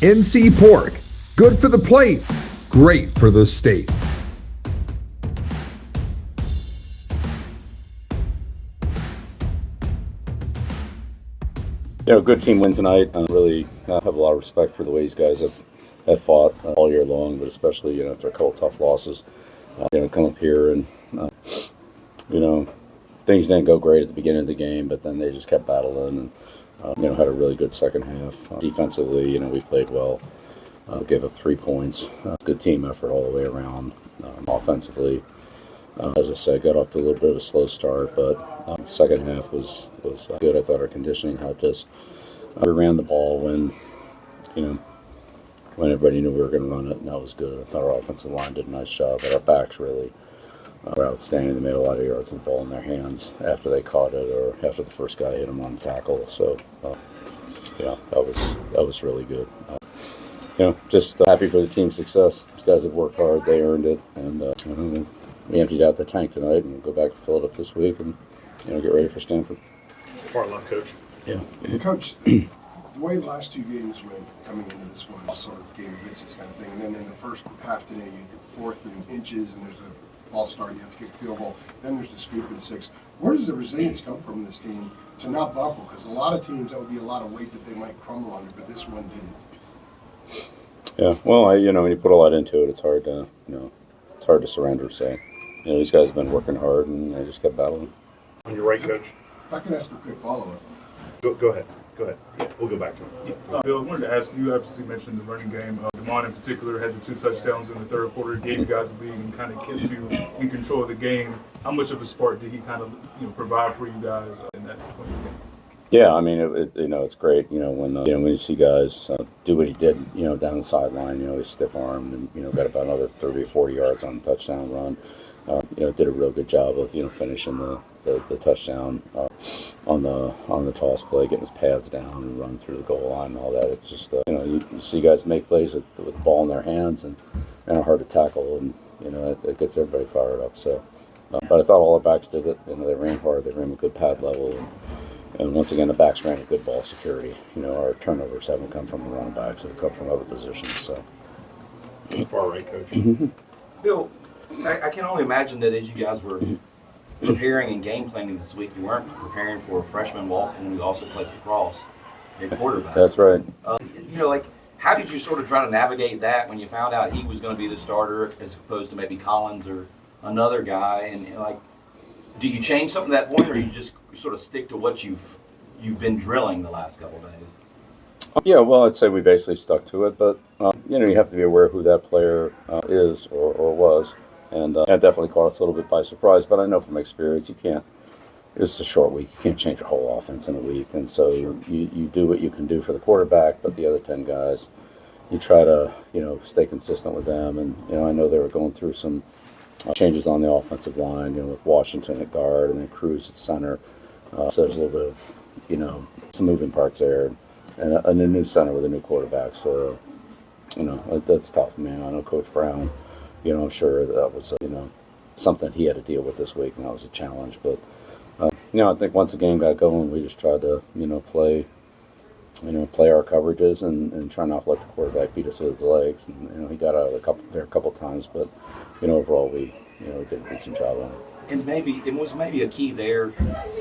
NC Pork. Good for the plate, great for the state. Good team win tonight. I really have a lot of respect for the way these guys have fought all year long, but especially, after a couple tough losses, come up here and, things didn't go great at the beginning of the game, but then they just kept battling and, had a really good second half. Defensively, we played well, gave up 3 points. Good team effort all the way around. Offensively, as I said, got off to a little bit of a slow start, but second half was good. I thought our conditioning helped us. We ran the ball when everybody knew we were going to run it, and that was good. I thought our offensive line did a nice job, but our backs really were outstanding. They made a lot of yards and the ball in their hands after they caught it or after the first guy hit them on the tackle. So, that was really good. Just happy for the team's success. These guys have worked hard. They earned it, and we emptied out the tank tonight, and we'll go back and fill it up this week, and get ready for Stanford. Far left, Coach. Yeah. Coach, the way the last 2 games went coming into this one, sort of game of inches kind of thing, and then in the first half today, you get 4th and inches, and there's a false start, you have to kick a field goal, then there's the scoop and 6. Where does the resilience come from this team to not buckle? Because a lot of teams, that would be a lot of weight that they might crumble under, but this one didn't. Yeah, well, when you put a lot into it, it's hard to surrender. So, these guys have been working hard, and they just kept battling. On your right, Coach. If I can ask a quick follow-up. Go ahead. Yeah, we'll go back to him. Bill, I wanted to ask you, obviously mentioned the running game. DeMond in particular had the 2 touchdowns in the third quarter, gave you guys the lead and kind of kept you in control of the game. How much of a spark did he kind of provide for you guys in that point of the game? Yeah, it's great, when you see guys do what he did, down the sideline, he's stiff-armed and, got about another 30 or 40 yards on the touchdown run. Did a real good job of, finishing the touchdown on the toss play, getting his pads down and run through the goal line and all that. It's just, you see guys make plays with the ball in their hands and are hard to tackle, and, it gets everybody fired up. So, but I thought all our backs did it. They ran hard, they ran with good pad level, and once again, the backs ran a good ball security. Our turnovers haven't come from the running backs, they've come from other positions. So, Far right, Coach. Mm-hmm. Bill, I can only imagine that as you guys were preparing and game planning this week, you weren't preparing for a freshman walk-in who also plays lacrosse at quarterback. That's right. How did you sort of try to navigate that when you found out he was going to be the starter as opposed to maybe Collins or another guy? And do you change something at that point, or you just sort of stick to what you've been drilling the last couple of days? Yeah, well, I'd say we basically stuck to it, but you have to be aware of who that player is or was, and that definitely caught us a little bit by surprise. But I know from experience, you can't. It's a short week. You can't change your whole offense in a week, and so you do what you can do for the quarterback, but the other 10 guys, you try to stay consistent with them. And I know they were going through some changes on the offensive line, with Washington at guard and then Cruz at center. So there's a little bit of some moving parts there. And a new center with a new quarterback, so that's tough, man. I know Coach Brown, I'm sure that was something he had to deal with this week, and that was a challenge. But I think once the game got going, we just tried to play our coverages and try not to let the quarterback beat us with his legs. And he got out a couple times, but overall we did a decent job on it. And it was maybe a key there,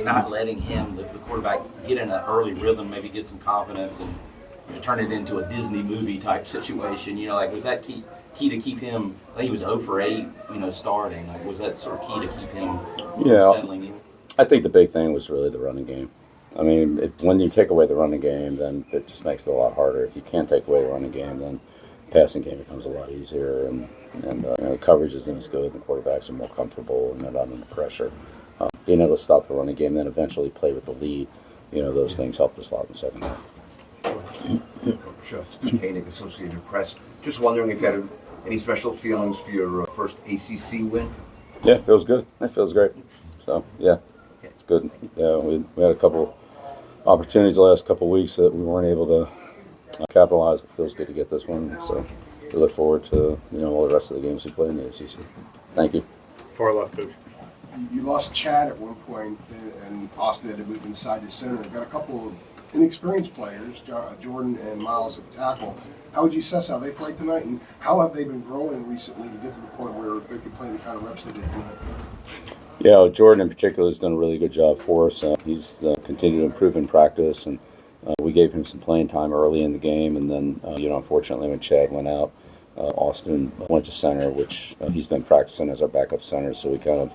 not letting him, the quarterback, get in an early rhythm, maybe get some confidence and turn it into a Disney movie type situation. Was that key to keep him? I think he was 0 for 8, starting. Was that sort of key to keep him settling in? I think the big thing was really the running game. When you take away the running game, then it just makes it a lot harder. If you can't take away the running game, then passing game becomes a lot easier, and the coverage isn't as good, and the quarterbacks are more comfortable, and they're not under pressure. Being able to stop the running game, then eventually play with the lead, those things helped us a lot in the second half. Coach Steve Koenig, Associated Press. Just wondering if you had any special feelings for your first ACC win? Yeah, it feels good. It feels great. So, yeah, it's good. Yeah, we had a couple opportunities the last couple weeks that we weren't able to capitalize. It feels good to get this one. So we look forward to all the rest of the games we play in the ACC. Thank you. Far left, Coach. You lost Chad at one point, and Austin had to move inside the center. Got a couple of inexperienced players, Jordan and Miles at tackle. How would you assess how they played tonight, and how have they been growing recently to get to the point where they could play the kind of reps they did tonight? Yeah, Jordan in particular has done a really good job for us. He's continued to improve in practice, and we gave him some playing time early in the game. And then, unfortunately, when Chad went out, Austin went to center, which he's been practicing as our backup center. So we kind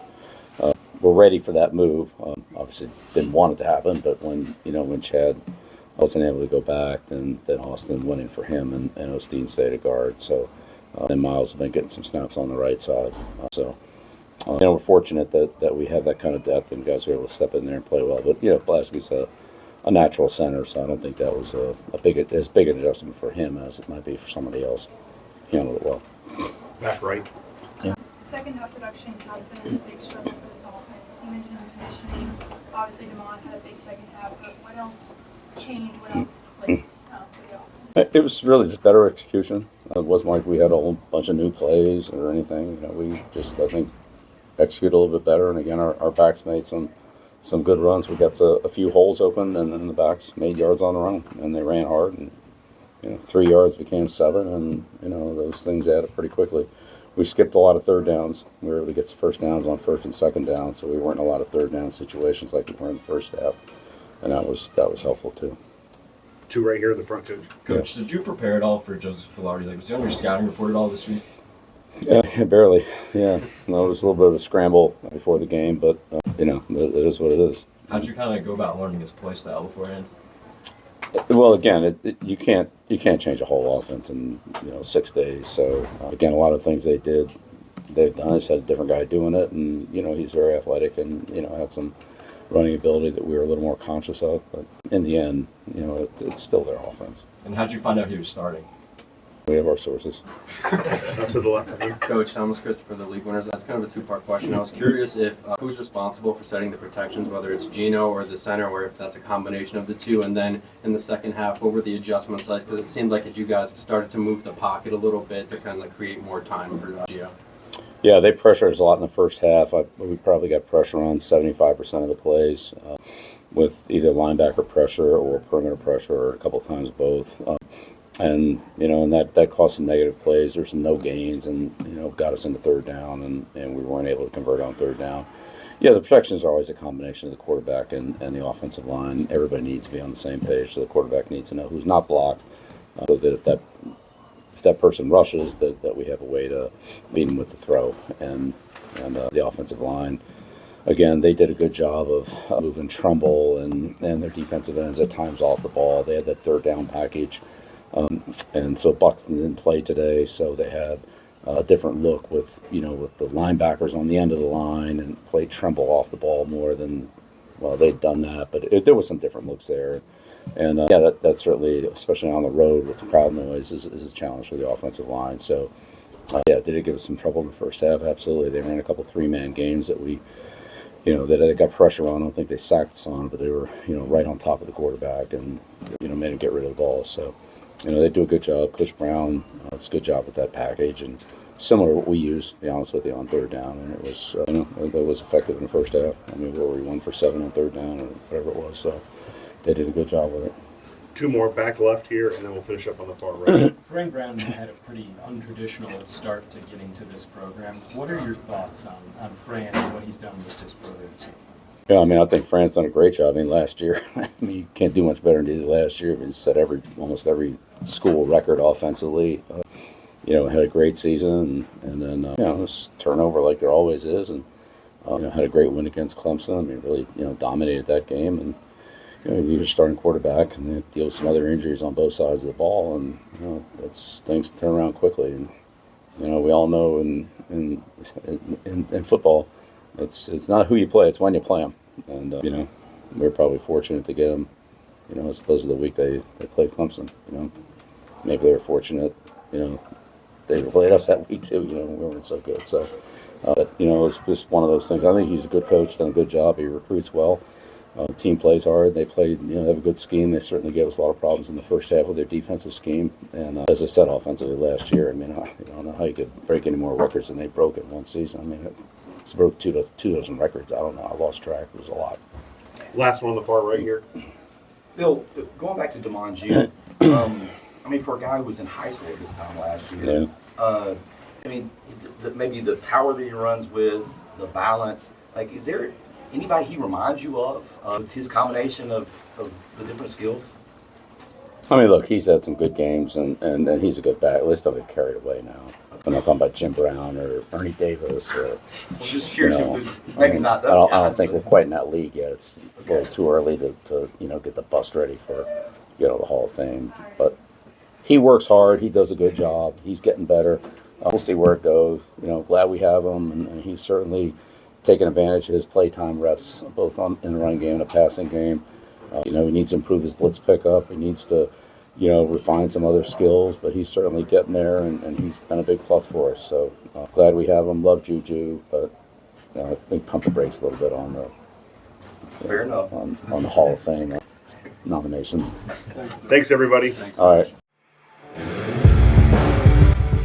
of were ready for that move. Obviously, didn't want it to happen, but when Chad wasn't able to go back, then Austin went in for him, and Osteen stayed at guard. So then Miles has been getting some snaps on the right side. We're fortunate that we have that kind of depth and guys are able to step in there and play well. But Blasky's a natural center, so I don't think that was as big an adjustment for him as it might be for somebody else. He handled it well. Back right. Yeah. Second half production has been a big struggle for this offense. You mentioned conditioning. Obviously, DeMond had a big second half, but what else changed? What else clicked for the offense? It was really just better execution. It wasn't like we had a whole bunch of new plays or anything. We just, I think, execute a little bit better. And again, our backs made some good runs. We got a few holes open, and then the backs made yards on their own, and they ran hard. And 3 yards became 7, and those things added pretty quickly. We skipped a lot of third downs. We were able to get some first downs on first and second down, so we weren't in a lot of third down situations like we were in the first half, and that was helpful too. Two right here in the front, Coach. Coach, did you prepare at all for Joseph Filardi? Was he on your scouting report at all this week? Yeah, barely. Yeah, no, it was a little bit of a scramble before the game, but it is what it is. How'd you kind of go about learning his play style beforehand? Well, again, you can't change a whole offense in 6 days. So again, a lot of things they've done. Just had a different guy doing it, and he's very athletic and had some running ability that we were a little more conscious of. But in the end, it's still their offense. And how'd you find out he was starting? We have our sources. Up to the left of him. Coach, Thomas Christopher, the league winners. That's kind of a two-part question. I was curious if who's responsible for setting the protections, whether it's Gino or the center, or if that's a combination of the two. And then in the second half, what were the adjustments like? Because it seemed like you guys started to move the pocket a little bit to kind of create more time for Gio. Yeah, they pressured us a lot in the first half. We probably got pressure on 75% of the plays with either linebacker pressure or perimeter pressure, or a couple times both. And that caused some negative plays. There's some no gains, and got us into third down, and we weren't able to convert on third down. Yeah, the protections are always a combination of the quarterback and the offensive line. Everybody needs to be on the same page, so the quarterback needs to know who's not blocked, so that if that person rushes, that we have a way to beat him with the throw. And the offensive line, again, they did a good job of moving Trumbull and their defensive ends at times off the ball. They had that third down package. And so Buxton didn't play today, so they had a different look with the linebackers on the end of the line, and played Trumbull off the ball more than, well, they'd done that, but there was some different looks there. And that certainly, especially on the road with the crowd noise, is a challenge for the offensive line. So did it give us some trouble in the first half? Absolutely. They ran a couple 3-man games that that they got pressure on. I don't think they sacked us on, but they were right on top of the quarterback and made him get rid of the ball. So they do a good job. Coach Brown does a good job with that package, and similar to what we use, to be honest with you, on third down. And it was it was effective in the first half. I mean, we were 1 for 7 on third down or whatever it was. So they did a good job with it. Two more back left here, and then we'll finish up on the far right. Frank Brown had a pretty untraditional start to getting to this program. What are your thoughts on Fran and what he's done with this program? Yeah, I mean, I think Fran's done a great job. I mean, last year, you can't do much better than he did last year. I mean, he set almost every school record offensively. Had a great season, and then this turnover like there always is, and had a great win against Clemson. I mean, really dominated that game, and he was starting quarterback, and they deal with some other injuries on both sides of the ball, and things turn around quickly. And we all know in football, it's not who you play, it's when you play them. And we're probably fortunate to get them, as opposed to the week they played Clemson. Maybe they were fortunate, they played us that week too. We weren't so good. So, it's just one of those things. I think he's a good coach, done a good job. He recruits well. The team plays hard. They played, they have a good scheme. They certainly gave us a lot of problems in the first half with their defensive scheme. And as I said, offensively last year, I mean, I don't know how you could break any more records than they broke in one season. I mean, it's broke two dozen records. I don't know. I lost track. It was a lot. Last one on the far right here. Bill, going back to Damon June, I mean, for a guy who was in high school at this time last year, I mean, maybe the power that he runs with, the balance, like, is there anybody he reminds you of with his combination of the different skills? I mean, look, he's had some good games, and he's a good back. At least don't get carried away now. I'm not talking about Jim Brown or Ernie Davis or. I'm just curious if there's maybe not those guys. I don't think we're quite in that league yet. It's a little too early to get the bus ready for the Hall of Fame. But he works hard. He does a good job. He's getting better. We'll see where it goes. Glad we have him, and he's certainly taking advantage of his playtime reps, both in the running game and the passing game. He needs to improve his blitz pickup. He needs to, refine some other skills, but he's certainly getting there, and he's been a big plus for us. So glad we have him. Love Juju, but I think pump the brakes a little bit on the Fair enough. on the Hall of Fame nominations. Thanks, everybody. All right.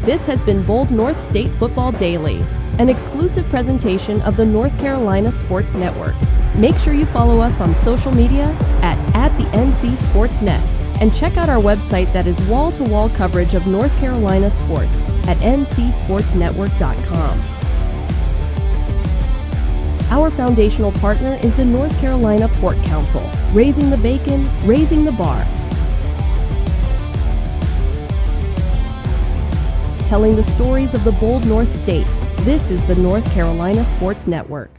This has been Bold North State Football Daily, an exclusive presentation of the North Carolina Sports Network. Make sure you follow us on social media at the NC Sports Net, and check out our website that is wall-to-wall coverage of North Carolina sports at ncsportsnetwork.com. Our foundational partner is the North Carolina Pork Council, raising the bacon, raising the bar. Telling the stories of the bold North State, this is the North Carolina Sports Network.